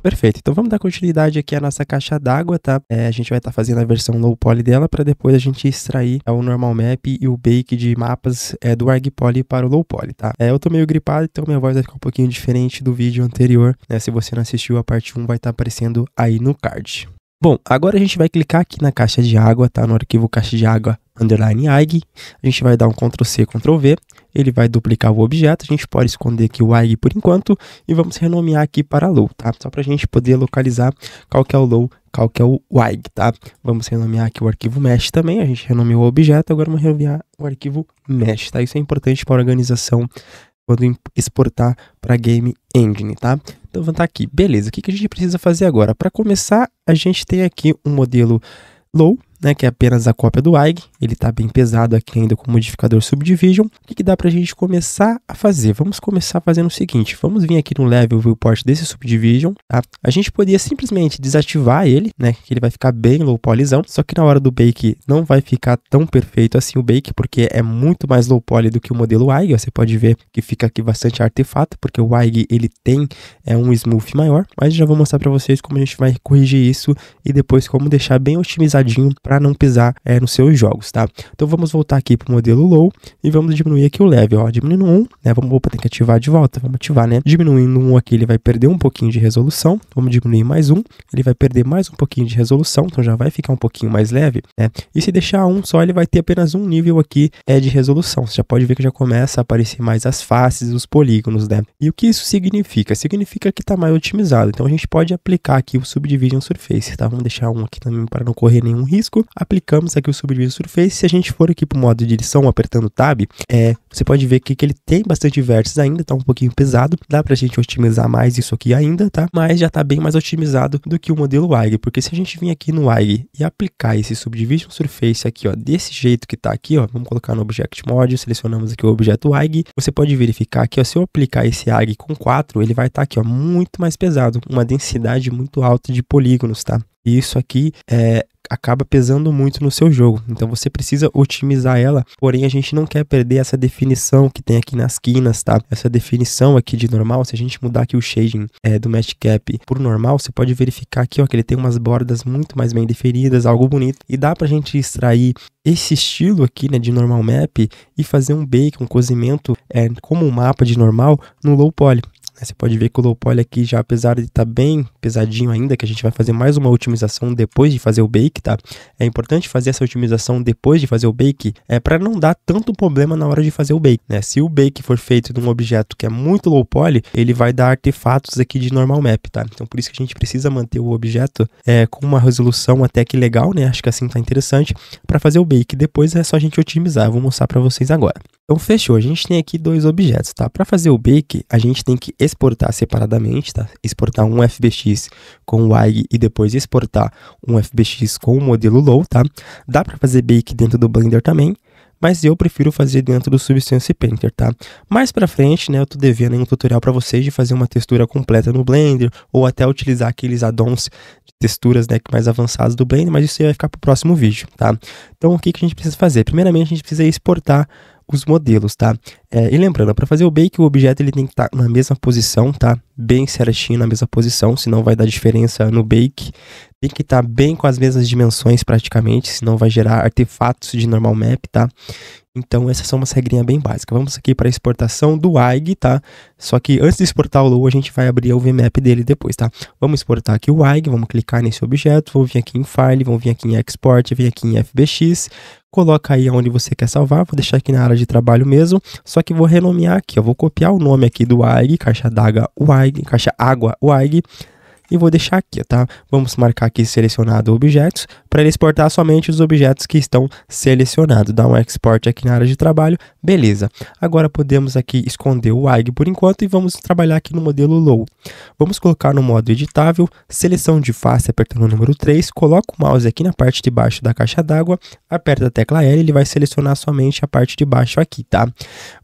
Perfeito, então vamos dar continuidade aqui à nossa caixa d'água, tá? A gente vai estar fazendo a versão low poly dela para depois a gente extrair o normal map e o bake de mapas do arg poly para o low poly, tá? Eu tô meio gripado, então minha voz vai ficar um pouquinho diferente do vídeo anterior, né? Se você não assistiu, a parte 1 vai estar aparecendo aí no card. Bom, agora a gente vai clicar aqui na caixa de água, tá? No arquivo caixa de água underline AIG, a gente vai dar um Ctrl+C, Ctrl+V, ele vai duplicar o objeto, a gente pode esconder aqui o AIG por enquanto e vamos renomear aqui para low, tá? Só para a gente poder localizar qual que é o low, qual que é o AIG, tá? Vamos renomear aqui o arquivo mesh também, a gente renomeou o objeto, agora vamos renomear o arquivo mesh, tá? Isso é importante para a organização quando exportar para Game Engine, tá? Então vamos estar aqui, beleza, o que a gente precisa fazer agora? Para começar, a gente tem aqui um modelo low, né, que é apenas a cópia do AIG, ele está bem pesado aqui ainda com o modificador Subdivision. O que dá para a gente começar a fazer? Vamos começar fazendo o seguinte, vamos vir aqui no Level Viewport desse Subdivision, tá? A gente poderia simplesmente desativar ele, né, que ele vai ficar bem low polyzão, só que na hora do bake não vai ficar tão perfeito assim o bake, porque é muito mais low poly do que o modelo AIG, você pode ver que fica aqui bastante artefato, porque o AIG ele tem um smooth maior, mas já vou mostrar para vocês como a gente vai corrigir isso e depois como deixar bem otimizadinho para não pisar nos seus jogos, tá? Então vamos voltar aqui para o modelo low e vamos diminuir aqui o level, ó, diminuindo 1, né? Opa, tem que ativar de volta, vamos ativar, né? Diminuindo 1 aqui, ele vai perder um pouquinho de resolução, vamos diminuir mais 1, ele vai perder mais um pouquinho de resolução, então já vai ficar um pouquinho mais leve, né? E se deixar 1 só, ele vai ter apenas um nível aqui de resolução, você já pode ver que já começa a aparecer mais as faces, os polígonos, né? E o que isso significa? Significa que está mais otimizado, então a gente pode aplicar aqui o Subdivision Surface, tá? Vamos deixar 1 aqui também para não correr nenhum risco, aplicamos aqui o Subdivision Surface. Se a gente for aqui para o modo de edição, apertando Tab, você pode ver que ele tem bastante vértices ainda, tá um pouquinho pesado, dá pra gente otimizar mais isso aqui ainda, tá? Mas já tá bem mais otimizado do que o modelo AIG, porque se a gente vir aqui no AIG e aplicar esse Subdivision Surface aqui, ó, desse jeito que tá aqui, ó, vamos colocar no Object Mode, selecionamos aqui o objeto AIG, você pode verificar aqui, ó, se eu aplicar esse AIG com 4, ele vai estar aqui, ó, muito mais pesado, uma densidade muito alta de polígonos, tá? E isso aqui acaba pesando muito no seu jogo, então você precisa otimizar ela, porém a gente não quer perder essa definição que tem aqui nas quinas, tá? Essa definição aqui de normal, se a gente mudar aqui o shading do Match Cap por normal, você pode verificar aqui, ó, que ele tem umas bordas muito mais bem definidas, algo bonito, e dá pra gente extrair esse estilo aqui, né, de normal map e fazer um bake, um cozimento como um mapa de normal no low poly. Você pode ver que o low poly aqui já, apesar de estar bem pesadinho ainda, que a gente vai fazer mais uma otimização depois de fazer o bake, tá? É importante fazer essa otimização depois de fazer o bake, para não dar tanto problema na hora de fazer o bake, né? Se o bake for feito num objeto que é muito low poly, ele vai dar artefatos aqui de normal map, tá? Então por isso que a gente precisa manter o objeto com uma resolução até que legal, né? Acho que assim tá interessante para fazer o bake. Depois é só a gente otimizar, eu vou mostrar para vocês agora. Então fechou, a gente tem aqui dois objetos, tá? Para fazer o bake, a gente tem que exportar separadamente, tá? Exportar um FBX com o AIG e depois exportar um FBX com o modelo low, tá? Dá para fazer bake dentro do Blender também, mas eu prefiro fazer dentro do Substance Painter, tá? Mais pra frente, né, eu tô devendo um tutorial para vocês de fazer uma textura completa no Blender, ou até utilizar aqueles add-ons de texturas, né, mais avançados do Blender, mas isso aí vai ficar pro próximo vídeo, tá? Então, o que a gente precisa fazer? Primeiramente, a gente precisa exportar os modelos, tá? E lembrando, para fazer o bake, o objeto ele tem que estar na mesma posição, tá? Bem certinho na mesma posição, senão vai dar diferença no bake. Tem que estar bem com as mesmas dimensões praticamente, senão vai gerar artefatos de normal map, tá? Então essas são umas regrinhas bem básicas. Vamos aqui para a exportação do AIG, tá? Só que antes de exportar o low, a gente vai abrir o VMap dele depois, tá? Vamos exportar aqui o AIG, vamos clicar nesse objeto, vamos vir aqui em File, vamos vir aqui em Export, vir aqui em FBX, coloca aí onde você quer salvar, vou deixar aqui na área de trabalho mesmo, só que vou renomear aqui, eu vou copiar o nome aqui do AIG, caixa d'água, o AIG, caixa água, o AIG, e vou deixar aqui, tá? Vamos marcar aqui selecionado objetos, para ele exportar somente os objetos que estão selecionados. Dá um export aqui na área de trabalho, beleza. Agora podemos aqui esconder o AIG por enquanto e vamos trabalhar aqui no modelo low. Vamos colocar no modo editável, seleção de face apertando o número 3, coloca o mouse aqui na parte de baixo da caixa d'água, aperta a tecla L, ele vai selecionar somente a parte de baixo aqui, tá?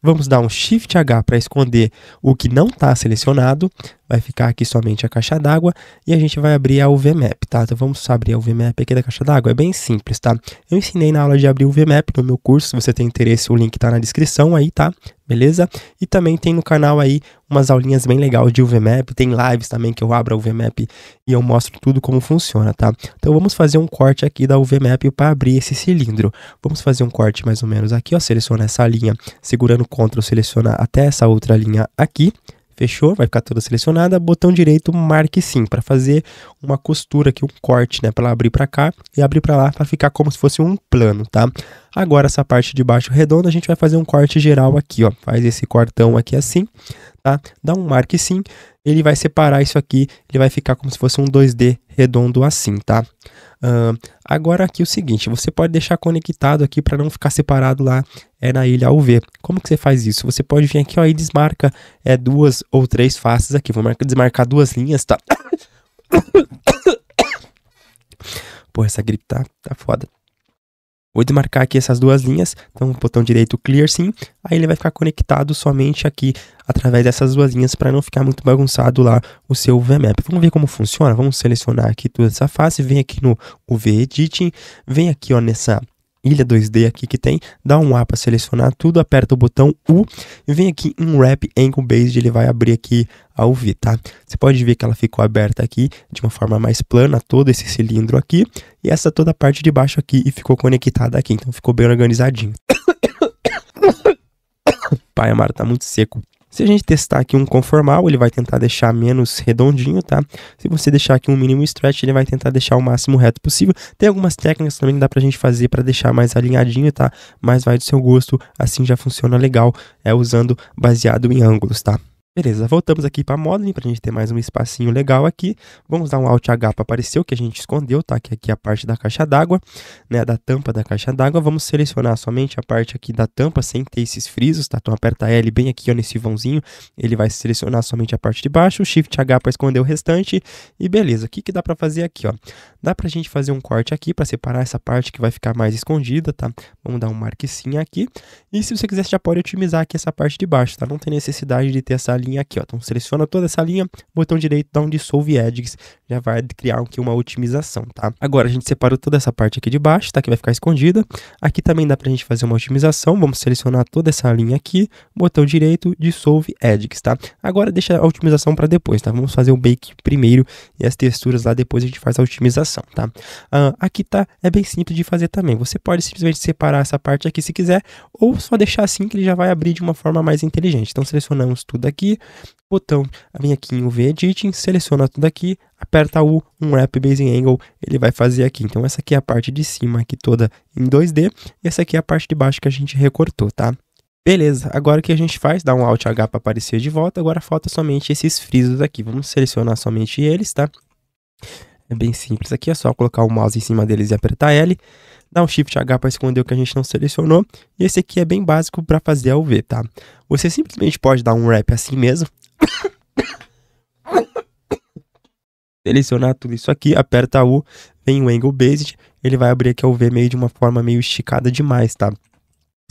Vamos dar um Shift H para esconder o que não está selecionado, vai ficar aqui somente a caixa d'água e a gente vai abrir a UV-Map, tá? Então vamos abrir a UV-Map aqui da caixa d'água, é bem simples, tá? Eu ensinei na aula de abrir o UV-Map no meu curso, se você tem interesse, o link tá na descrição aí, tá? Beleza? E também tem no canal aí umas aulinhas bem legais de UVMap, tem lives também que eu abro a UVMap e eu mostro tudo como funciona, tá? Então vamos fazer um corte aqui da UVMap para abrir esse cilindro. Vamos fazer um corte mais ou menos aqui, ó, seleciona essa linha, segurando Ctrl, seleciona até essa outra linha aqui. Fechou? Vai ficar toda selecionada. Botão direito, marque sim, para fazer uma costura aqui, um corte, né? Para ela abrir para cá e abrir para lá, para ficar como se fosse um plano, tá? Agora, essa parte de baixo redonda, a gente vai fazer um corte geral aqui, ó. Faz esse cortão aqui assim, tá? Dá um marque sim. Ele vai separar isso aqui, ele vai ficar como se fosse um 2D redondo assim, tá? Agora aqui o seguinte, você pode deixar conectado aqui para não ficar separado lá na ilha UV. Como que você faz isso? Você pode vir aqui, ó, e desmarca 2 ou 3 faces aqui. Vou desmarcar 2 linhas, tá? Pô, essa gripe tá foda. Vou desmarcar aqui essas 2 linhas, então botão direito clear sim, aí ele vai ficar conectado somente aqui através dessas 2 linhas para não ficar muito bagunçado lá o seu UVMap. Vamos ver como funciona, vamos selecionar aqui toda essa face, vem aqui no UV Editing, vem aqui ó nessa ilha 2D aqui que tem, dá um A para selecionar tudo, aperta o botão U e vem aqui em Wrap Angle Based, ele vai abrir aqui a UV, tá? Você pode ver que ela ficou aberta aqui de uma forma mais plana, todo esse cilindro aqui, e essa toda a parte de baixo aqui e ficou conectada aqui, então ficou bem organizadinho. Pai amado, tá muito seco. Se a gente testar aqui um conformal, ele vai tentar deixar menos redondinho, tá? Se você deixar aqui um mínimo stretch, ele vai tentar deixar o máximo reto possível. Tem algumas técnicas também que dá pra gente fazer para deixar mais alinhadinho, tá? Mas vai do seu gosto, assim já funciona legal, usando baseado em ângulos, tá? Beleza, voltamos aqui para Modeling, para a gente ter mais um espacinho legal aqui. Vamos dar um Alt H para aparecer o que a gente escondeu, tá? Que aqui é a parte da caixa d'água, né? Da tampa da caixa d'água. Vamos selecionar somente a parte aqui da tampa, sem ter esses frisos, tá? Então aperta L bem aqui, ó, nesse vãozinho. Ele vai selecionar somente a parte de baixo, Shift H para esconder o restante. E beleza, o que que dá para fazer aqui, ó? Dá pra gente fazer um corte aqui para separar essa parte que vai ficar mais escondida, tá? Vamos dar um marque sim aqui. E se você quiser, você já pode otimizar aqui essa parte de baixo, tá? Não tem necessidade de ter essa linha aqui, ó. Então seleciona toda essa linha, botão direito, dá um Dissolve Edges, já vai criar aqui uma otimização, tá? Agora a gente separou toda essa parte aqui de baixo, tá? Que vai ficar escondida. Aqui também dá pra gente fazer uma otimização, vamos selecionar toda essa linha aqui, botão direito, Dissolve Edges, tá? Agora deixa a otimização para depois, tá? Vamos fazer o bake primeiro e as texturas lá depois a gente faz a otimização, tá? Aqui tá, é bem simples de fazer também. Você pode simplesmente separar essa parte aqui se quiser, ou só deixar assim que ele já vai abrir de uma forma mais inteligente. Então selecionamos tudo aqui, botão, vem aqui em UV Editing, seleciona tudo aqui, aperta U, um Wrap Basing Angle, ele vai fazer aqui. Então essa aqui é a parte de cima aqui toda em 2D, e essa aqui é a parte de baixo que a gente recortou, tá? Beleza, agora o que a gente faz? Dá um Alt H para aparecer de volta, agora falta somente esses frisos aqui. Vamos selecionar somente eles, tá? É bem simples aqui, é só colocar o mouse em cima deles e apertar L. Dá um Shift H para esconder o que a gente não selecionou. E esse aqui é bem básico para fazer a UV, tá? Você simplesmente pode dar um wrap assim mesmo. Selecionar tudo isso aqui, aperta U, vem o Angle Based. Ele vai abrir aqui a UV meio de uma forma meio esticada demais, tá?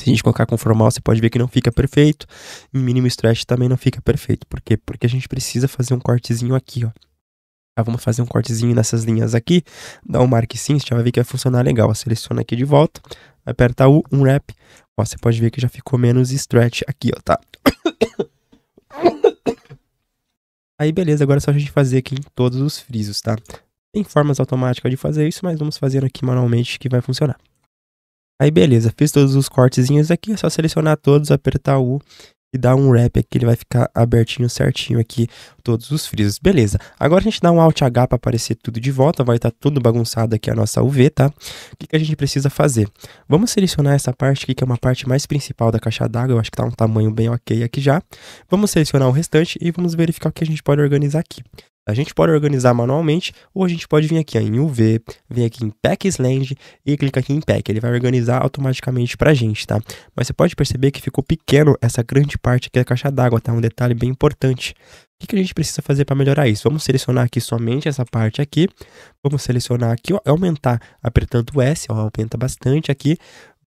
Se a gente colocar conformal, você pode ver que não fica perfeito. Em mínimo stretch também não fica perfeito. Por quê? Porque a gente precisa fazer um cortezinho aqui, ó. Vamos fazer um cortezinho nessas linhas aqui, dá um marque sim, você já vai ver que vai funcionar legal. Seleciona aqui de volta, aperta U, um wrap, ó, você pode ver que já ficou menos stretch aqui, ó, tá? Aí beleza, agora é só a gente fazer aqui em todos os frisos, tá? Tem formas automáticas de fazer isso, mas vamos fazer aqui manualmente que vai funcionar. Aí beleza, fiz todos os cortezinhos aqui, é só selecionar todos, apertar U e dar um wrap aqui, ele vai ficar abertinho certinho aqui, todos os frisos. Beleza, agora a gente dá um Alt H para aparecer tudo de volta, vai estar tudo bagunçado aqui a nossa UV, tá? O que a gente precisa fazer? Vamos selecionar essa parte aqui, que é uma parte mais principal da caixa d'água, eu acho que tá um tamanho bem ok aqui já. Vamos selecionar o restante e vamos verificar o que a gente pode organizar aqui. A gente pode organizar manualmente, ou a gente pode vir aqui ó, em UV, vir aqui em Pack Slang e clica aqui em Pack. Ele vai organizar automaticamente pra gente, tá? Mas você pode perceber que ficou pequeno essa grande parte aqui da caixa d'água, tá? Um detalhe bem importante. O que a gente precisa fazer para melhorar isso? Vamos selecionar aqui somente essa parte aqui. Vamos selecionar aqui, ó, aumentar apertando o S, ó, aumenta bastante aqui.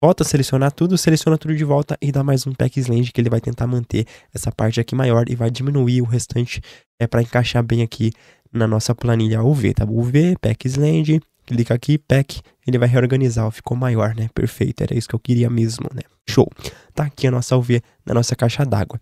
Volta a selecionar tudo, seleciona tudo de volta e dá mais um Pack Slang que ele vai tentar manter essa parte aqui maior e vai diminuir o restante para encaixar bem aqui na nossa planilha UV, tá? UV, Pack Slang, clica aqui, pack, ele vai reorganizar, ó, ficou maior, né? Perfeito, era isso que eu queria mesmo, né? Show. Tá aqui a nossa UV na nossa caixa d'água.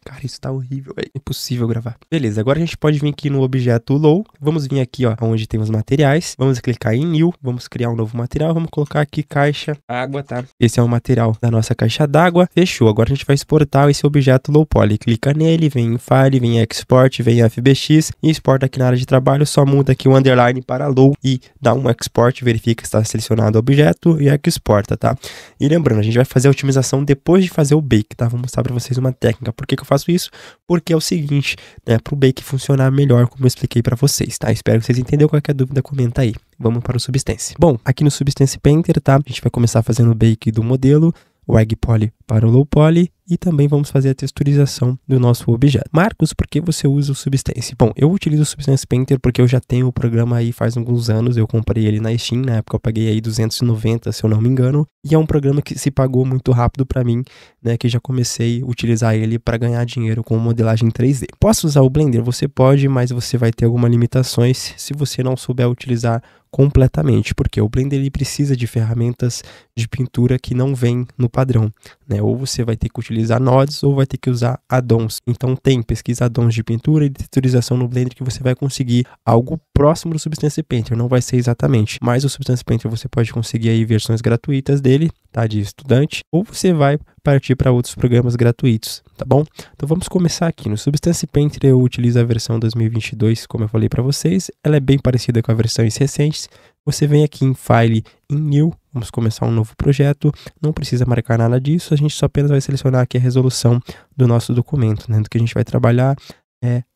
Cara, isso tá horrível, é impossível gravar. Beleza, agora a gente pode vir aqui no objeto low, vamos vir aqui, ó, onde tem os materiais, vamos clicar em new, vamos criar um novo material, vamos colocar aqui caixa água, tá? Esse é o material da nossa caixa d'água, fechou. Agora a gente vai exportar esse objeto low poly, clica nele, vem em file, vem em export, vem em fbx e exporta aqui na área de trabalho, só muda aqui o underline para low e dá um export, verifica que está selecionado o objeto e exporta, tá? E lembrando, a gente vai fazer a otimização depois de fazer o bake, tá? Vou mostrar para vocês uma técnica. Por que que eu faço isso? Porque é o seguinte, né, para o bake funcionar melhor, como eu expliquei para vocês, tá? Espero que vocês entenderam. Qualquer dúvida, comenta aí. Vamos para o Substance. Bom, aqui no Substance Painter, tá? A gente vai começar fazendo o bake do modelo, o Egg Poly para o Low Poly e também vamos fazer a texturização do nosso objeto. Marcos, por que você usa o Substance? Bom, eu utilizo o Substance Painter porque eu já tenho o programa aí faz alguns anos, eu comprei ele na Steam, na época eu paguei aí 290, se eu não me engano, e é um programa que se pagou muito rápido para mim, né, que já comecei a utilizar ele para ganhar dinheiro com modelagem 3D. Posso usar o Blender? Você pode, mas você vai ter algumas limitações se você não souber utilizar completamente, porque o Blender ele precisa de ferramentas de pintura que não vem no padrão, né? Ou você vai ter que utilizar nodes ou vai ter que usar addons. Então tem pesquisa addons de pintura e de texturização no Blender que você vai conseguir algo próximo do Substance Painter, não vai ser exatamente, mas o Substance Painter você pode conseguir aí versões gratuitas dele, tá, de estudante, ou você vai partir para outros programas gratuitos, tá bom? Então vamos começar aqui. No Substance Painter eu utilizo a versão 2022, como eu falei para vocês, ela é bem parecida com as versões recentes. Você vem aqui em File, em New, vamos começar um novo projeto, não precisa marcar nada disso, a gente só apenas vai selecionar aqui a resolução do nosso documento, né, do que a gente vai trabalhar.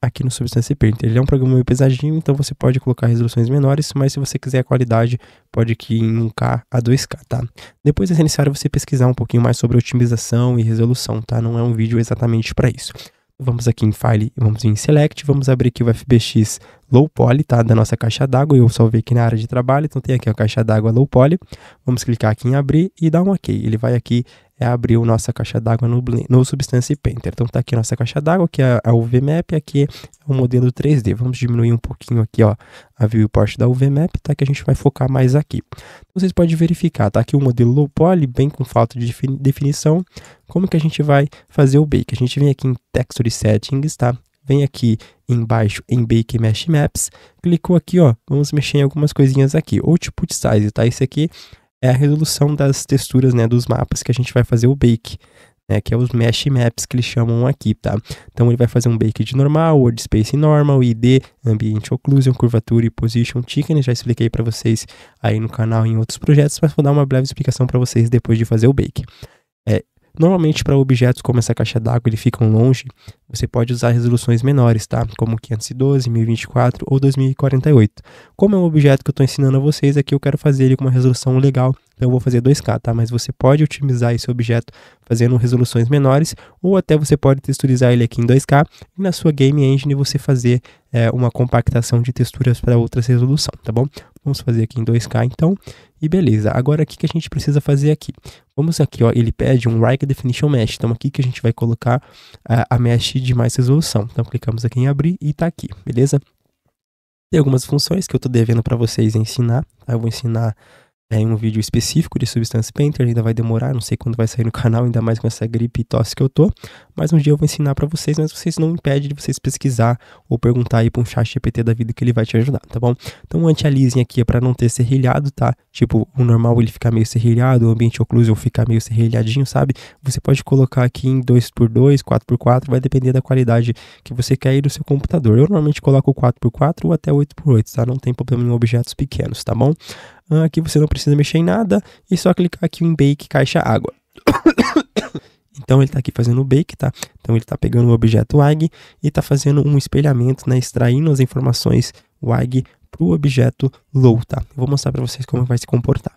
Aqui no Substance Painter. Ele é um programa meio pesadinho, então você pode colocar resoluções menores, mas se você quiser a qualidade, pode ir em 1K a 2K, tá? Depois é necessário você pesquisar um pouquinho mais sobre otimização e resolução, tá? Não é um vídeo exatamente para isso. Vamos aqui em File, vamos em Select, vamos abrir aqui o FBX Low Poly, tá? Da nossa caixa d'água, eu salvei aqui na área de trabalho, então tem aqui a caixa d'água Low Poly. Vamos clicar aqui em abrir e dar um OK. Ele vai aqui abrir a nossa caixa d'água no Substance Painter. Então tá aqui a nossa caixa d'água, que é a UV-Map, aqui é o modelo 3D. Vamos diminuir um pouquinho aqui, ó, a viewport da UV-Map, tá? Que a gente vai focar mais aqui. Vocês podem verificar, tá? Aqui o modelo Low Poly, bem com falta de definição. Como que a gente vai fazer o bake? A gente vem aqui em Texture Settings, tá? Vem aqui embaixo em Bake Mesh Maps, clicou aqui, ó, vamos mexer em algumas coisinhas aqui. Output Size, tá? Esse aqui é a resolução das texturas, né, dos mapas que a gente vai fazer o bake, né, que é os Mesh Maps que eles chamam aqui, tá? Então ele vai fazer um bake de normal, World Space normal, ID, Ambient Occlusion, Curvature e Position Thickness. Já expliquei para vocês aí no canal em outros projetos, mas vou dar uma breve explicação para vocês depois de fazer o bake. Normalmente para objetos como essa caixa d'água, eles ficam longe, você pode usar resoluções menores, tá? Como 512, 1024 ou 2048. Como é um objeto que eu estou ensinando a vocês aqui, eu quero fazer ele com uma resolução legal, então eu vou fazer 2K, tá? Mas você pode otimizar esse objeto fazendo resoluções menores, ou até você pode texturizar ele aqui em 2K e na sua Game Engine você fazer uma compactação de texturas para outras resoluções, tá bom? Vamos fazer aqui em 2K então, e beleza. Agora o que a gente precisa fazer aqui? Vamos aqui, ó, ele pede um High Definition Mesh, então aqui que a gente vai colocar a mesh de mais resolução. Então clicamos aqui em abrir e tá aqui, beleza? Tem algumas funções que eu tô devendo para vocês ensinar, tá? Eu vou ensinar em um vídeo específico de Substance Painter, ainda vai demorar, não sei quando vai sair no canal, ainda mais com essa gripe e tosse que eu tô, mas um dia eu vou ensinar para vocês, mas vocês não impedem de vocês pesquisar ou perguntar aí para um chat GPT da vida que ele vai te ajudar, tá bom? Então o anti-aliasing aqui é para não ter serrilhado, tá? Tipo, o normal ele ficar meio serrilhado, o Ambient Occlusion ficar meio serrilhadinho, sabe? Você pode colocar aqui em 2x2, 4x4, vai depender da qualidade que você quer aí do seu computador. Eu normalmente coloco 4x4 ou até 8x8, tá? Não tem problema em objetos pequenos, tá bom? Aqui você não precisa mexer em nada e só clicar aqui em Bake Caixa Água. Então ele está aqui fazendo o bake, tá? Então ele está pegando o objeto WAG e está fazendo um espelhamento, né? Extraindo as informações WAG para o objeto Low, tá? Eu vou mostrar para vocês como vai se comportar.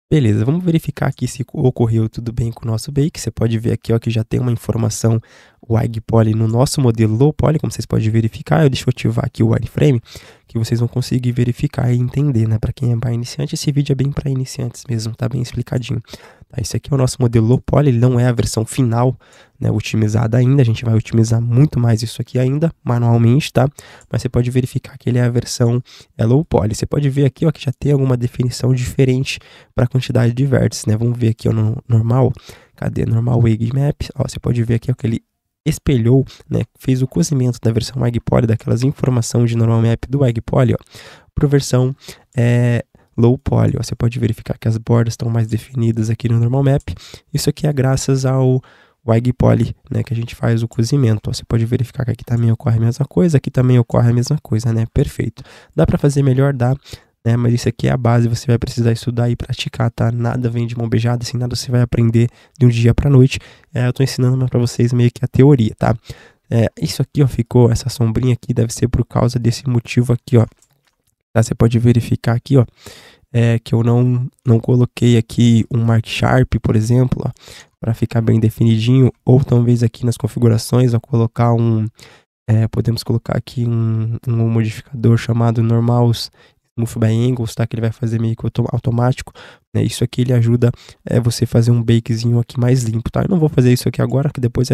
Beleza, vamos verificar aqui se ocorreu tudo bem com o nosso bake. Você pode ver aqui, ó, que já tem uma informação WAG Poly no nosso modelo Low Poly, como vocês podem verificar. Deixa eu ativar aqui o wireframe, que vocês vão conseguir verificar e entender, né? Para quem é para iniciante, esse vídeo é bem para iniciantes mesmo, tá bem explicadinho. Tá? Esse aqui é o nosso modelo low poly, ele não é a versão final, né, otimizada ainda, a gente vai otimizar muito mais isso aqui ainda, manualmente, tá? Mas você pode verificar que ele é a versão low poly. Você pode ver aqui, ó, que já tem alguma definição diferente para a quantidade de vértices, né? Vamos ver aqui, ó, no normal, cadê? Normal Wag Map, ó, você pode ver aqui, ó, que ele espelhou, né, fez o cozimento da versão Wag Poly, daquelas informações de normal map do Wag Poly, ó, para a versão low poly, ó. Você pode verificar que as bordas estão mais definidas aqui no normal map. Isso aqui é graças ao Wag Poly, né, que a gente faz o cozimento, ó. Você pode verificar que aqui também ocorre a mesma coisa, aqui também ocorre a mesma coisa, né? Perfeito. Dá para fazer melhor, dá, né? Mas isso aqui é a base, você vai precisar estudar e praticar, tá? Nada vem de mão beijada, assim, nada você vai aprender de um dia para noite. Eu tô ensinando para vocês meio que a teoria, tá? Isso aqui, ó, ficou, essa sombrinha aqui deve ser por causa desse motivo aqui, ó. Tá? Você pode verificar aqui, ó, que eu não coloquei aqui um Mark Sharp, por exemplo, ó, para ficar bem definidinho, ou talvez aqui nas configurações, ó, colocar podemos colocar aqui um modificador chamado Normal Smooth by Angles, tá? Que ele vai fazer meio que automático, né? Isso aqui ele ajuda você fazer um bakezinho aqui mais limpo, tá? Eu não vou fazer isso aqui agora, que depois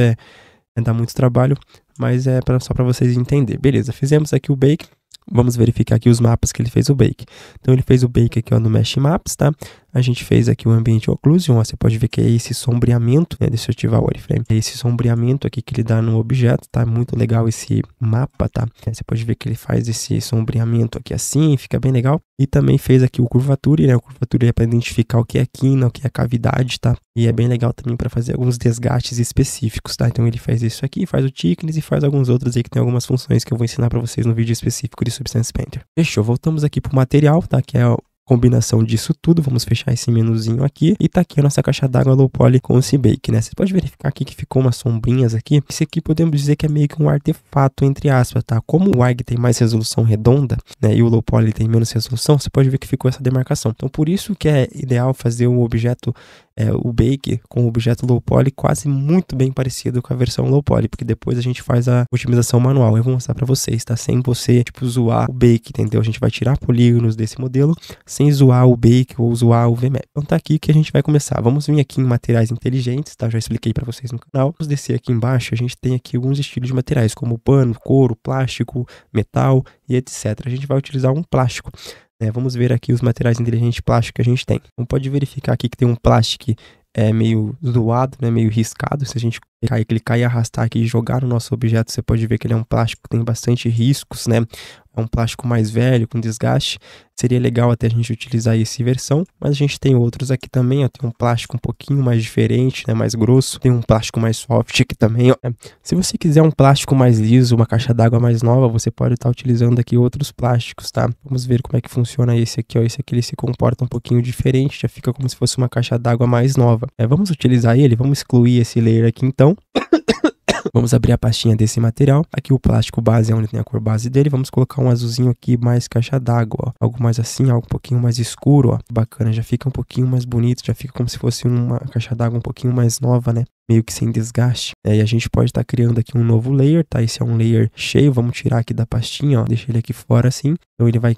dá muito trabalho, mas só para vocês entenderem. Beleza, fizemos aqui o bake. Vamos verificar aqui os mapas que ele fez o bake. Então ele fez o bake aqui, ó, no Mesh Maps, tá? A gente fez aqui o Ambient Occlusion, ó, você pode ver que é esse sombreamento, né? Deixa eu ativar o wireframe. É esse sombreamento aqui que ele dá no objeto, tá? Muito legal esse mapa, tá? Você pode ver que ele faz esse sombreamento aqui assim, fica bem legal. E também fez aqui o Curvature, né? O Curvature é para identificar o que é quina, o que é cavidade, tá? E é bem legal também para fazer alguns desgastes específicos, tá? Então ele faz isso aqui, faz o thickness e faz alguns outros aí que tem algumas funções que eu vou ensinar para vocês no vídeo específico de Substance Painter. Fechou, voltamos aqui pro material, tá? Que é combinação disso tudo, vamos fechar esse menuzinho aqui e tá aqui a nossa caixa d'água low poly com esse bake, né? Você pode verificar aqui que ficou umas sombrinhas aqui. Esse aqui podemos dizer que é meio que um artefato, entre aspas, tá? Como o WAG tem mais resolução redonda, né, e o low poly tem menos resolução, você pode ver que ficou essa demarcação. Então por isso que é ideal fazer o objeto o bake com o objeto low poly quase muito bem parecido com a versão low poly, porque depois a gente faz a otimização manual. Eu vou mostrar para vocês, tá? Sem você, tipo, zoar o bake, entendeu? A gente vai tirar polígonos desse modelo sem zoar o bake ou zoar o VMAP. Então tá aqui que a gente vai começar. Vamos vir aqui em materiais inteligentes, tá? Já expliquei para vocês no canal. Vamos descer aqui embaixo, a gente tem aqui alguns estilos de materiais, como pano, couro, plástico, metal e etc. A gente vai utilizar um plástico. Vamos ver aqui os materiais inteligentes plástico que a gente tem. Então pode verificar aqui que tem um plástico meio zoado, né, meio riscado. Se a gente clicar e arrastar aqui e jogar no nosso objeto, você pode ver que ele é um plástico que tem bastante riscos, né? É um plástico mais velho, com desgaste. Seria legal até a gente utilizar essa versão, mas a gente tem outros aqui também, ó. Tem um plástico um pouquinho mais diferente, né, mais grosso. Tem um plástico mais soft aqui também, ó. Se você quiser um plástico mais liso, uma caixa d'água mais nova, você pode estar utilizando aqui outros plásticos, tá? Vamos ver como é que funciona esse aqui, ó. Esse aqui ele se comporta um pouquinho diferente, já fica como se fosse uma caixa d'água mais nova. Vamos utilizar ele, vamos excluir esse layer aqui então. Vamos abrir a pastinha desse material. Aqui o plástico base é onde tem a cor base dele. Vamos colocar um azulzinho aqui mais caixa d'água, ó. Algo mais assim, algo um pouquinho mais escuro, ó. Bacana, já fica um pouquinho mais bonito, já fica como se fosse uma caixa d'água um pouquinho mais nova, né? Meio que sem desgaste. E a gente pode estar criando aqui um novo layer, tá? Esse é um layer cheio, vamos tirar aqui da pastinha, ó. Deixa ele aqui fora assim. Então ele vai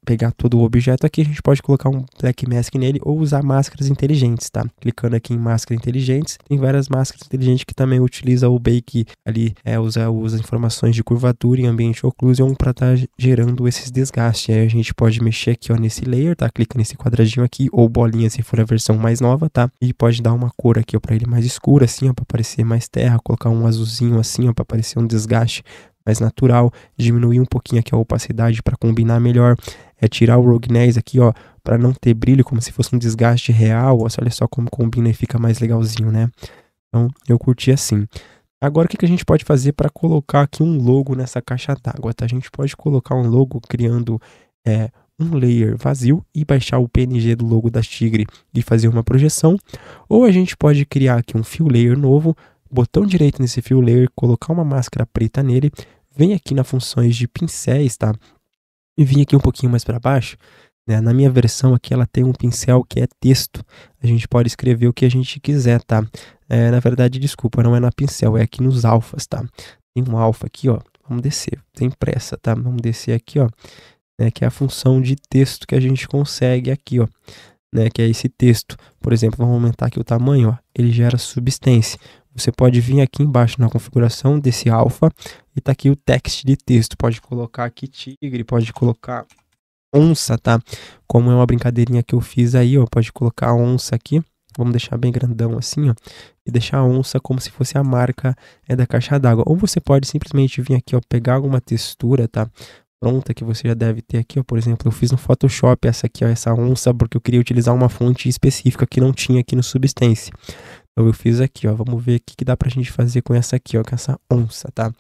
pegar todo o objeto aqui. A gente pode colocar um Black Mask nele ou usar máscaras inteligentes, tá? Clicando aqui em máscaras inteligentes. Tem várias máscaras inteligentes que também utilizam o bake ali, usa informações de curvatura e Ambient Occlusion para estar gerando esses desgastes. Aí a gente pode mexer aqui, ó, nesse layer, tá? Clica nesse quadradinho aqui ou bolinha se for a versão mais nova, tá? E pode dar uma cor aqui, ó, para ele mais escuro, assim, ó, para parecer mais terra, colocar um azulzinho assim, ó, para parecer um desgaste mais natural, diminuir um pouquinho aqui a opacidade para combinar melhor, tirar o roughness aqui, ó, para não ter brilho, como se fosse um desgaste real. Olha só como combina e fica mais legalzinho, né? Então eu curti assim. Agora o que a gente pode fazer para colocar aqui um logo nessa caixa d'água, tá? A gente pode colocar um logo criando um layer vazio e baixar o PNG do logo da Tigre e fazer uma projeção, ou a gente pode criar aqui um fill layer novo, botão direito nesse fill layer, colocar uma máscara preta nele, vem aqui nas funções de pincéis, tá? E vim aqui um pouquinho mais para baixo, né? Na minha versão aqui ela tem um pincel que é texto, a gente pode escrever o que a gente quiser, tá? Na verdade, desculpa, não é na pincel, é aqui nos alfas, tá? Tem um alfa aqui, ó, vamos descer, tem pressa, tá? Vamos descer aqui, ó. Que é a função de texto que a gente consegue aqui, ó, né, que é esse texto. Por exemplo, vamos aumentar aqui o tamanho, ó, ele gera substância. Você pode vir aqui embaixo na configuração desse alfa e tá aqui o text de texto. Pode colocar aqui tigre, pode colocar onça, tá? Como é uma brincadeirinha que eu fiz aí, ó, pode colocar onça aqui. Vamos deixar bem grandão assim, ó, e deixar a onça como se fosse a marca da caixa d'água. Ou você pode simplesmente vir aqui, ó, pegar alguma textura, tá? Pronta que você já deve ter aqui, ó. Por exemplo, eu fiz no Photoshop essa aqui, ó, essa onça, porque eu queria utilizar uma fonte específica que não tinha aqui no Substance. Então eu fiz aqui, ó. Vamos ver o que dá pra gente fazer com essa aqui, ó, com essa onça, tá?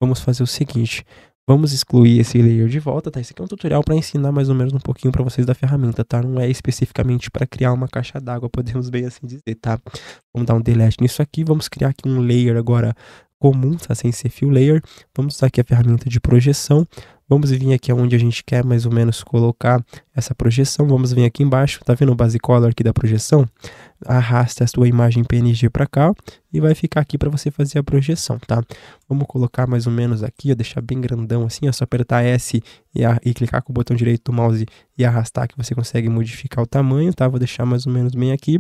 Vamos fazer o seguinte. Vamos excluir esse layer de volta, tá? Esse aqui é um tutorial para ensinar mais ou menos um pouquinho para vocês da ferramenta, tá? Não é especificamente para criar uma caixa d'água, podemos bem assim dizer, tá? Vamos dar um delete nisso aqui, vamos criar aqui um layer agora comum, tá? Sem ser fill layer. Vamos usar aqui a ferramenta de projeção. Vamos vir aqui onde a gente quer mais ou menos colocar essa projeção. Vamos vir aqui embaixo, tá vendo o base color aqui da projeção? Arrasta a sua imagem PNG para cá e vai ficar aqui para você fazer a projeção, tá? Vamos colocar mais ou menos aqui, ó, deixar bem grandão assim, é só apertar S e clicar com o botão direito do mouse e arrastar que você consegue modificar o tamanho, tá? Vou deixar mais ou menos bem aqui.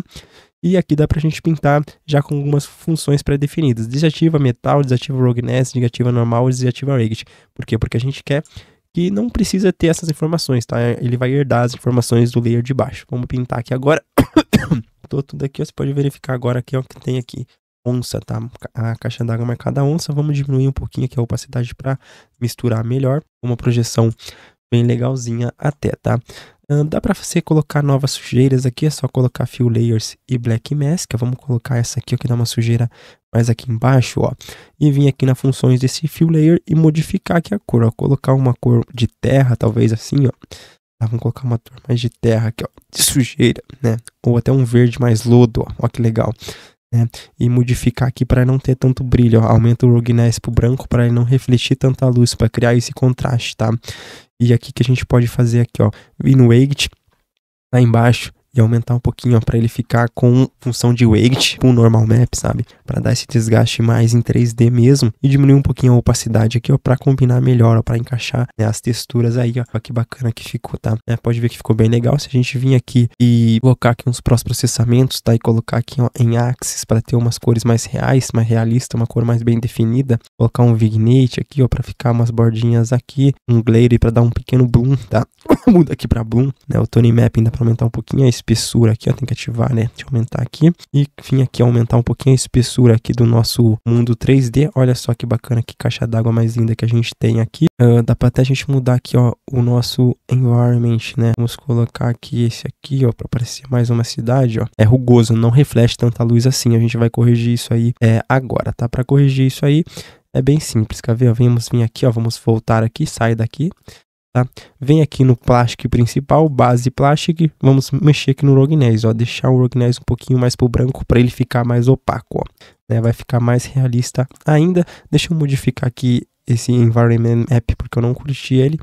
E aqui dá pra gente pintar já com algumas funções pré-definidas. Desativa metal, desativa roughness, negativa normal e desativa rage. Por quê? Porque a gente quer que não precisa ter essas informações, tá? Ele vai herdar as informações do layer de baixo. Vamos pintar aqui agora. Tô tudo aqui, ó, você pode verificar agora aqui, ó, que tem aqui onça, tá? A caixa d'água marcada onça. Vamos diminuir um pouquinho aqui a opacidade para misturar melhor. Uma projeção bem legalzinha até, tá? Dá para você colocar novas sujeiras aqui, é só colocar Fill Layers e Black Mask. Vamos colocar essa aqui, ó, que dá uma sujeira mais aqui embaixo, ó. E vir aqui nas funções desse Fill Layer e modificar aqui a cor, ó. Colocar uma cor de terra, talvez assim, ó. Tá, vamos colocar uma cor mais de terra aqui, ó, de sujeira, né? Ou até um verde mais lodo, ó. Ó que legal. Né? E modificar aqui para não ter tanto brilho, ó. Aumenta o roughness pro branco para ele não refletir tanta luz, para criar esse contraste, tá? E aqui que a gente pode fazer aqui, ó, vir no weight lá embaixo e aumentar um pouquinho, ó, para ele ficar com função de weight, com normal map, sabe? Para dar esse desgaste mais em 3D mesmo e diminuir um pouquinho a opacidade aqui, ó, para combinar melhor, ó, para encaixar, né, as texturas aí, ó, que bacana que ficou, tá? Pode ver que ficou bem legal. Se a gente vir aqui e colocar aqui uns pré-processamentos, tá? E colocar aqui, ó, em axis para ter umas cores mais reais, mais realistas, uma cor mais bem definida. Colocar um vignette aqui, ó, para ficar umas bordinhas aqui, um glare para dar um pequeno bloom, tá? Muda aqui para bloom, né? O tone mapping dá para aumentar um pouquinho a espessura aqui, ó, tem que ativar, né? Deixa eu aumentar aqui. E vim aqui aumentar um pouquinho a espessura aqui do nosso mundo 3D. Olha só que bacana, que caixa d'água mais linda que a gente tem aqui. Dá pra até a gente mudar aqui, ó, o nosso environment, né? Vamos colocar aqui esse aqui, ó, pra parecer mais uma cidade, ó. É rugoso, não reflete tanta luz assim. A gente vai corrigir isso aí agora, tá? Pra corrigir isso aí é bem simples, quer ver? Vamos vir aqui, ó, vamos voltar aqui, sai daqui. Tá? Vem aqui no Plastic principal, base Plastic, vamos mexer aqui no roughness, ó, deixar o roughness um pouquinho mais pro branco para ele ficar mais opaco, ó, né? Vai ficar mais realista ainda. Deixa eu modificar aqui esse Environment Map porque eu não curti ele,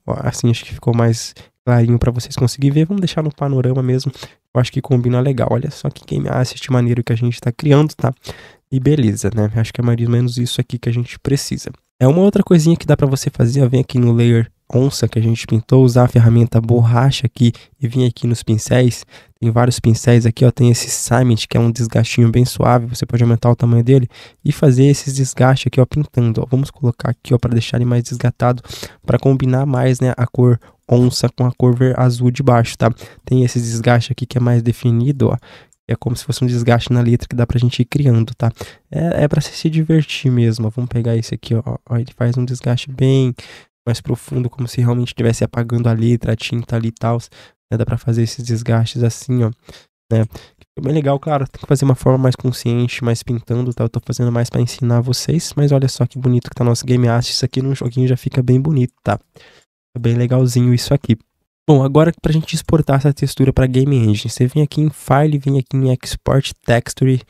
ó, assim acho que ficou mais clarinho para vocês conseguirem ver. Vamos deixar no panorama mesmo, eu acho que combina legal. Olha só que game assist maneiro que a gente tá criando, tá? E beleza, né? Acho que é mais ou menos isso aqui que a gente precisa. Uma outra coisinha que dá para você fazer, ó, vem aqui no layer onça que a gente pintou, usar a ferramenta borracha aqui e vir aqui nos pincéis. Tem vários pincéis aqui, ó, tem esse Cement que é um desgastinho bem suave, você pode aumentar o tamanho dele e fazer esses desgastes aqui, ó, pintando, ó. Vamos colocar aqui, ó, para deixar ele mais desgatado, para combinar mais, né, a cor onça com a cor azul de baixo, tá? Tem esse desgaste aqui que é mais definido, ó. É como se fosse um desgaste na letra que dá pra gente ir criando, tá? É pra se divertir mesmo, ó. Vamos pegar esse aqui, ó. Ele faz um desgaste bem mais profundo, como se realmente estivesse apagando a letra, a tinta ali e tal, né? Dá pra fazer esses desgastes assim, ó, né? Fica bem legal, claro, tem que fazer uma forma mais consciente, mais pintando, tá? Eu tô fazendo mais pra ensinar vocês, mas olha só que bonito que tá nosso game art. Isso aqui no joguinho já fica bem bonito, tá? É bem legalzinho isso aqui. Bom, agora pra gente exportar essa textura para Game Engine, você vem aqui em File, vem aqui em Export Texture,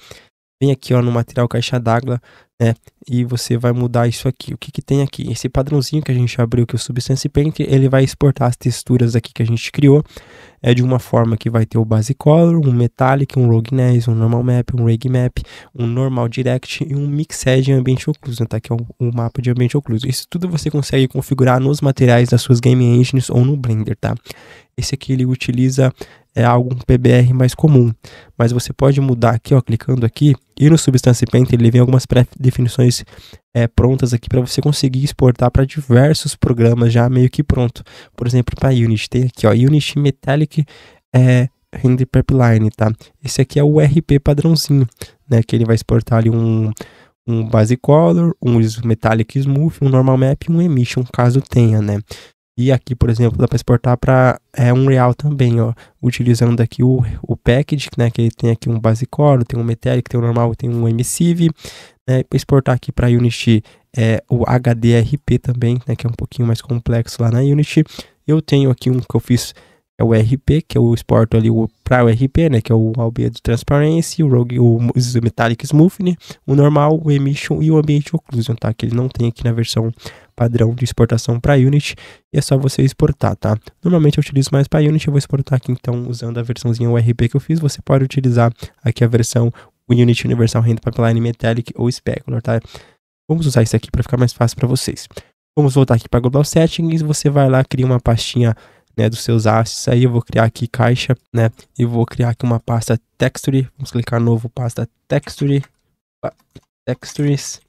vem aqui, ó, no material caixa d'água, né? E você vai mudar isso aqui. O que que tem aqui? Esse padrãozinho que a gente abriu aqui, o Substance Paint, ele vai exportar as texturas aqui que a gente criou. De uma forma que vai ter o Base Color, um Metallic, um Roughness, um Normal Map, um Rage Map, um Normal Direct e um Mixed em ambiente ocluso, tá? Que é um mapa de ambiente ocluso. Isso tudo você consegue configurar nos materiais das suas Game Engines ou no Blender, tá? Esse aqui ele utiliza é algo um PBR mais comum. Mas você pode mudar aqui, ó, clicando aqui, e no Substance Painter ele vem algumas pré-definições prontas aqui para você conseguir exportar para diversos programas já meio que pronto. Por exemplo, para Unity, tem aqui, ó, Unity Metallic Render Pipeline, tá? Esse aqui é o RP padrãozinho, né, que ele vai exportar ali um Base Color, um Metallic Smooth, um Normal Map e um Emission, caso tenha, né? E aqui, por exemplo, dá para exportar para Unreal também, ó, utilizando aqui o Package, né, que ele tem aqui um Base Color, tem um Metallic, tem um Normal, tem um Emissive, né, para exportar aqui para Unity o HDRP também, né, que é um pouquinho mais complexo lá na Unity. Eu tenho aqui um que eu fiz, é o RP, que eu exporto ali para o RP, né, que é o Albedo Transparency, o Rogue, o Metallic Smoothing, o Normal, o Emission e o Ambient Occlusion, tá, que ele não tem aqui na versão padrão de exportação para Unity, e é só você exportar, tá? Normalmente eu utilizo mais para Unity, eu vou exportar aqui então usando a versãozinha URP que eu fiz. Você pode utilizar aqui a versão Unity Universal Render Pipeline Metallic ou Specular, tá? Vamos usar isso aqui para ficar mais fácil para vocês. Vamos voltar aqui para Global Settings, você vai lá, cria uma pastinha, né, dos seus assets. Aí eu vou criar aqui caixa, né, e vou criar aqui uma pasta Texture. Vamos clicar novo, pasta Texture, Textures,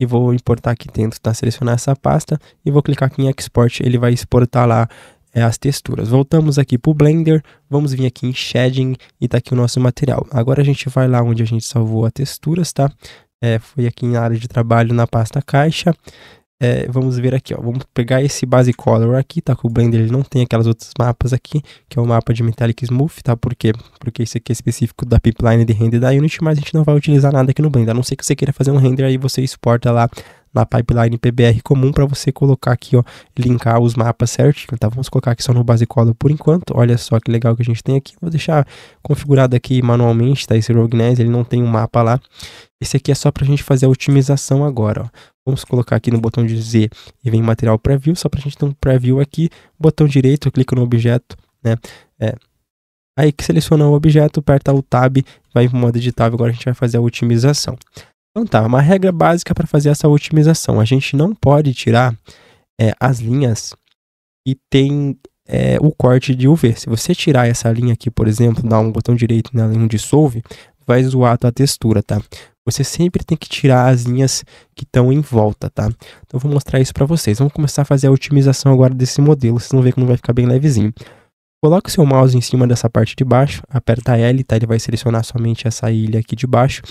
e vou importar aqui dentro, tá? Selecionar essa pasta e vou clicar aqui em Export, ele vai exportar lá as texturas. Voltamos aqui para o Blender, vamos vir aqui em Shading e tá aqui o nosso material. Agora a gente vai lá onde a gente salvou as texturas, tá? Foi aqui na área de trabalho na pasta caixa. Vamos ver aqui, ó, vamos pegar esse Base Color aqui, tá? Que o Blender ele não tem aquelas outras mapas aqui, que é o mapa de Metallic Smooth, tá? Por quê? Porque esse aqui é específico da pipeline de render da Unity, mas a gente não vai utilizar nada aqui no Blender, a não ser que você queira fazer um render, aí você exporta lá na pipeline PBR comum para você colocar aqui, ó, linkar os mapas certinho, tá? Vamos colocar aqui só no Base Color por enquanto. Olha só que legal que a gente tem aqui. Vou deixar configurado aqui manualmente, tá? Esse Rogue NES, ele não tem um mapa lá. Esse aqui é só pra gente fazer a otimização agora, ó. Vamos colocar aqui no botão de Z e vem material preview, só pra gente ter um preview aqui. Botão direito, clica no objeto, né? Aí que seleciona o objeto, aperta o Tab, vai para o modo editável, agora a gente vai fazer a otimização. Então tá, uma regra básica para fazer essa otimização. A gente não pode tirar as linhas que tem o corte de UV. Se você tirar essa linha aqui, por exemplo, dar um botão direito nela em um Dissolve, vai zoar a tua textura, tá? Você sempre tem que tirar as linhas que estão em volta, tá? Então eu vou mostrar isso para vocês. Vamos começar a fazer a otimização agora desse modelo. Vocês vão ver como vai ficar bem levezinho. Coloque o seu mouse em cima dessa parte de baixo, aperta L, tá? Ele vai selecionar somente essa ilha aqui de baixo,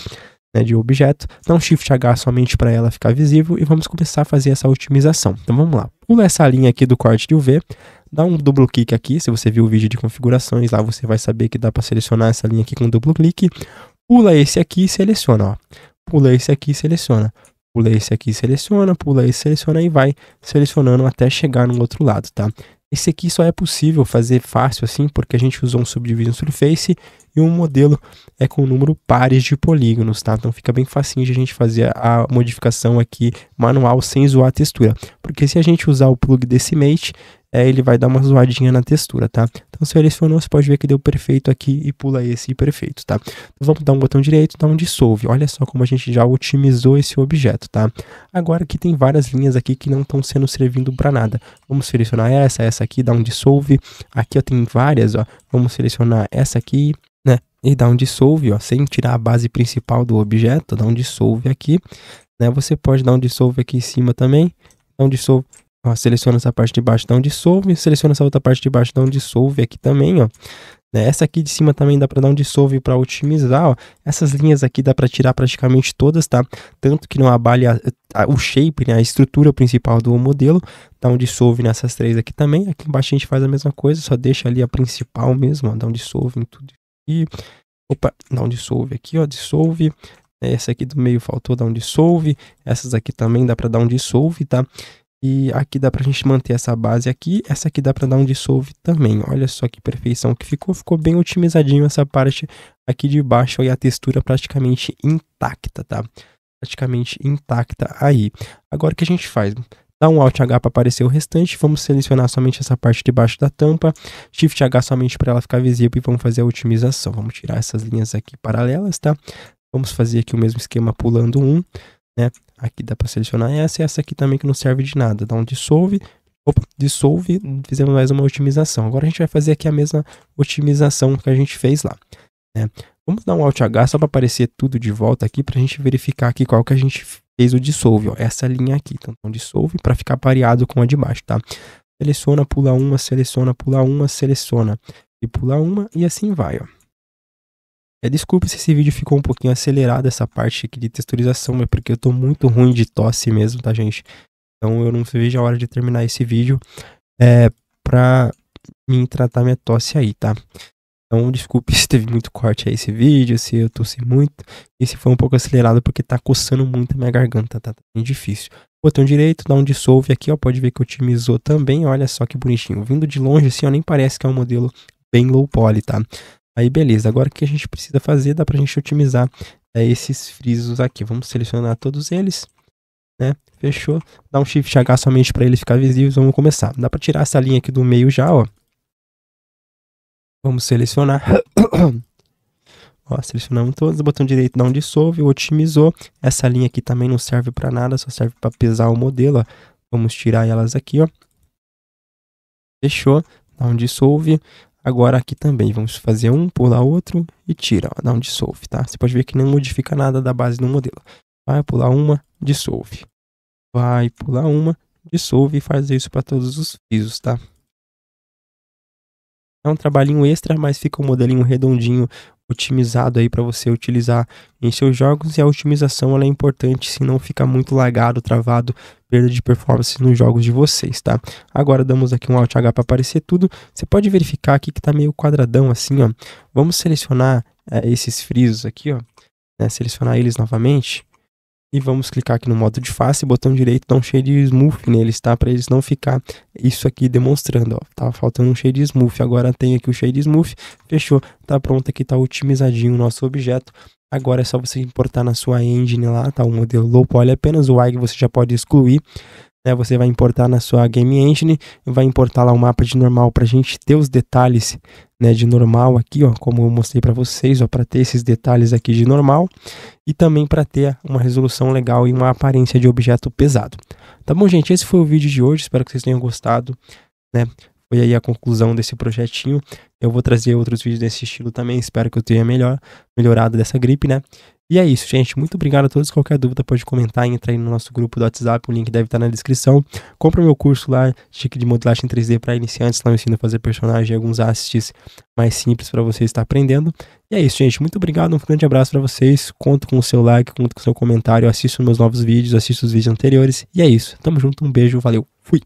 né, de objeto. Dá um Shift H somente para ela ficar visível e vamos começar a fazer essa otimização. Então vamos lá. Pula essa linha aqui do corte de UV, dá um duplo clique aqui. Se você viu o vídeo de configurações, lá você vai saber que dá para selecionar essa linha aqui com duplo clique. Pula esse aqui e seleciona, ó. Pula esse aqui e seleciona. Pula esse aqui e seleciona, pula esse, seleciona e vai selecionando até chegar no outro lado, tá? Esse aqui só é possível fazer fácil assim porque a gente usou um Subdivision Surface e um modelo com número pares de polígonos, tá? Então fica bem facinho de a gente fazer a modificação aqui manual sem zoar a textura. Porque se a gente usar o plug Decimate, ele vai dar uma zoadinha na textura, tá? Então selecionou, você pode ver que deu perfeito aqui e pula esse perfeito, tá? Então, vamos dar um botão direito, dar um Dissolve. Olha só como a gente já otimizou esse objeto, tá? Agora aqui tem várias linhas aqui que não estão servindo para nada. Vamos selecionar essa aqui, dar um Dissolve. Aqui ó, tem várias, ó. Vamos selecionar essa aqui, né? E dar um Dissolve, ó, sem tirar a base principal do objeto, dá um Dissolve aqui, né? Você pode dar um Dissolve aqui em cima também, dar um Dissolve. Ó, seleciona essa parte de baixo, dá um Dissolve, seleciona essa outra parte de baixo, dá um Dissolve aqui também, ó. Essa aqui de cima também dá para dar um Dissolve para otimizar, ó. Essas linhas aqui dá para tirar praticamente todas, tá? Tanto que não abale o shape, né, a estrutura principal do modelo. Dá um Dissolve nessas três aqui também. Aqui embaixo a gente faz a mesma coisa, só deixa ali a principal mesmo, ó. Dá um Dissolve em tudo aqui. Opa, dá um Dissolve aqui, ó, Dissolve. Essa aqui do meio faltou, dá um Dissolve. Essas aqui também dá para dar um Dissolve, tá? E aqui dá pra gente manter essa base aqui. Essa aqui dá pra dar um Dissolve também. Olha só que perfeição que ficou. Ficou bem otimizadinho essa parte aqui de baixo. E a textura praticamente intacta, tá? Praticamente intacta aí. Agora o que a gente faz? Dá um Alt H para aparecer o restante. Vamos selecionar somente essa parte de baixo da tampa. Shift H somente para ela ficar visível. E vamos fazer a otimização. Vamos tirar essas linhas aqui paralelas, tá? Vamos fazer aqui o mesmo esquema pulando um, né? Aqui dá para selecionar essa e essa aqui também que não serve de nada. Dá um Dissolve, Opa, dissolve, fizemos mais uma otimização. Agora a gente vai fazer aqui a mesma otimização que a gente fez lá, né? Vamos dar um Alt H só para aparecer tudo de volta aqui, para a gente verificar aqui qual que a gente fez o dissolve, ó, essa linha aqui. Então, dissolve para ficar pareado com a de baixo, tá? Seleciona, pula uma, seleciona, pula uma, seleciona e pula uma e assim vai, ó. Desculpe se esse vídeo ficou um pouquinho acelerado, essa parte aqui de texturização, é porque eu tô muito ruim de tosse mesmo, tá, gente? Então eu não vejo a hora de terminar esse vídeo pra mim tratar minha tosse aí, tá? Então desculpe se teve muito corte aí esse vídeo, se eu tossi muito, e se foi um pouco acelerado porque tá coçando muito a minha garganta, tá bem difícil. Botão direito, dá um dissolve aqui, ó, pode ver que otimizou também, olha só que bonitinho. Vindo de longe assim, ó, nem parece que é um modelo bem low poly, tá? Aí beleza, agora o que a gente precisa fazer, dá pra gente otimizar esses frisos aqui. Vamos selecionar todos eles, né? Fechou. Dá um Shift H somente para ele ficar visível. Vamos começar. Dá para tirar essa linha aqui do meio já, ó. Vamos selecionar. Ó, selecionamos todos. Botão direito, dá um dissolve, otimizou. Essa linha aqui também não serve para nada, só serve para pesar o modelo, ó. Vamos tirar elas aqui, ó. Fechou. Dá um dissolve. Agora aqui também, vamos fazer um, pular outro e tira, ó. Dá um dissolve, tá? Você pode ver que não modifica nada da base do modelo. Vai pular uma, dissolve. Vai pular uma, dissolve e faz isso para todos os frisos, tá? É um trabalhinho extra, mas fica um modelinho redondinho, otimizado aí para você utilizar em seus jogos. E a otimização ela é importante, senão fica muito lagado, travado, perda de performance nos jogos de vocês, tá? Agora damos aqui um Alt H para aparecer tudo. Você pode verificar aqui que tá meio quadradão assim, ó. Vamos selecionar esses frisos aqui, ó, né? Selecionar eles novamente. E vamos clicar aqui no modo de face, botão direito, dá um shade smooth neles, tá? Para eles não ficar isso aqui demonstrando, ó. Tava faltando um shade smooth, agora tem aqui o shade smooth, fechou. Tá pronto aqui, tá otimizadinho o nosso objeto. Agora é só você importar na sua engine lá, tá? O modelo low poly, apenas o WAG você já pode excluir, né? Você vai importar na sua Game Engine, vai importar lá o mapa de normal pra gente ter os detalhes, né, de normal aqui, ó, como eu mostrei para vocês, ó, para ter esses detalhes aqui de normal e também para ter uma resolução legal e uma aparência de objeto pesado. Tá bom, gente? Esse foi o vídeo de hoje, espero que vocês tenham gostado, né? Foi aí a conclusão desse projetinho. Eu vou trazer outros vídeos desse estilo também, espero que eu tenha melhorado dessa gripe, né? E é isso, gente. Muito obrigado a todos. Qualquer dúvida pode comentar e entrar aí no nosso grupo do WhatsApp. O link deve estar na descrição. Compra o meu curso lá, Chique de Modelagem 3D para iniciantes. Lá eu ensino a fazer personagem e alguns assets mais simples para você estar aprendendo. E é isso, gente. Muito obrigado. Um grande abraço para vocês. Conto com o seu like, conto com o seu comentário. Assista os meus novos vídeos, assista os vídeos anteriores. E é isso. Tamo junto. Um beijo. Valeu. Fui.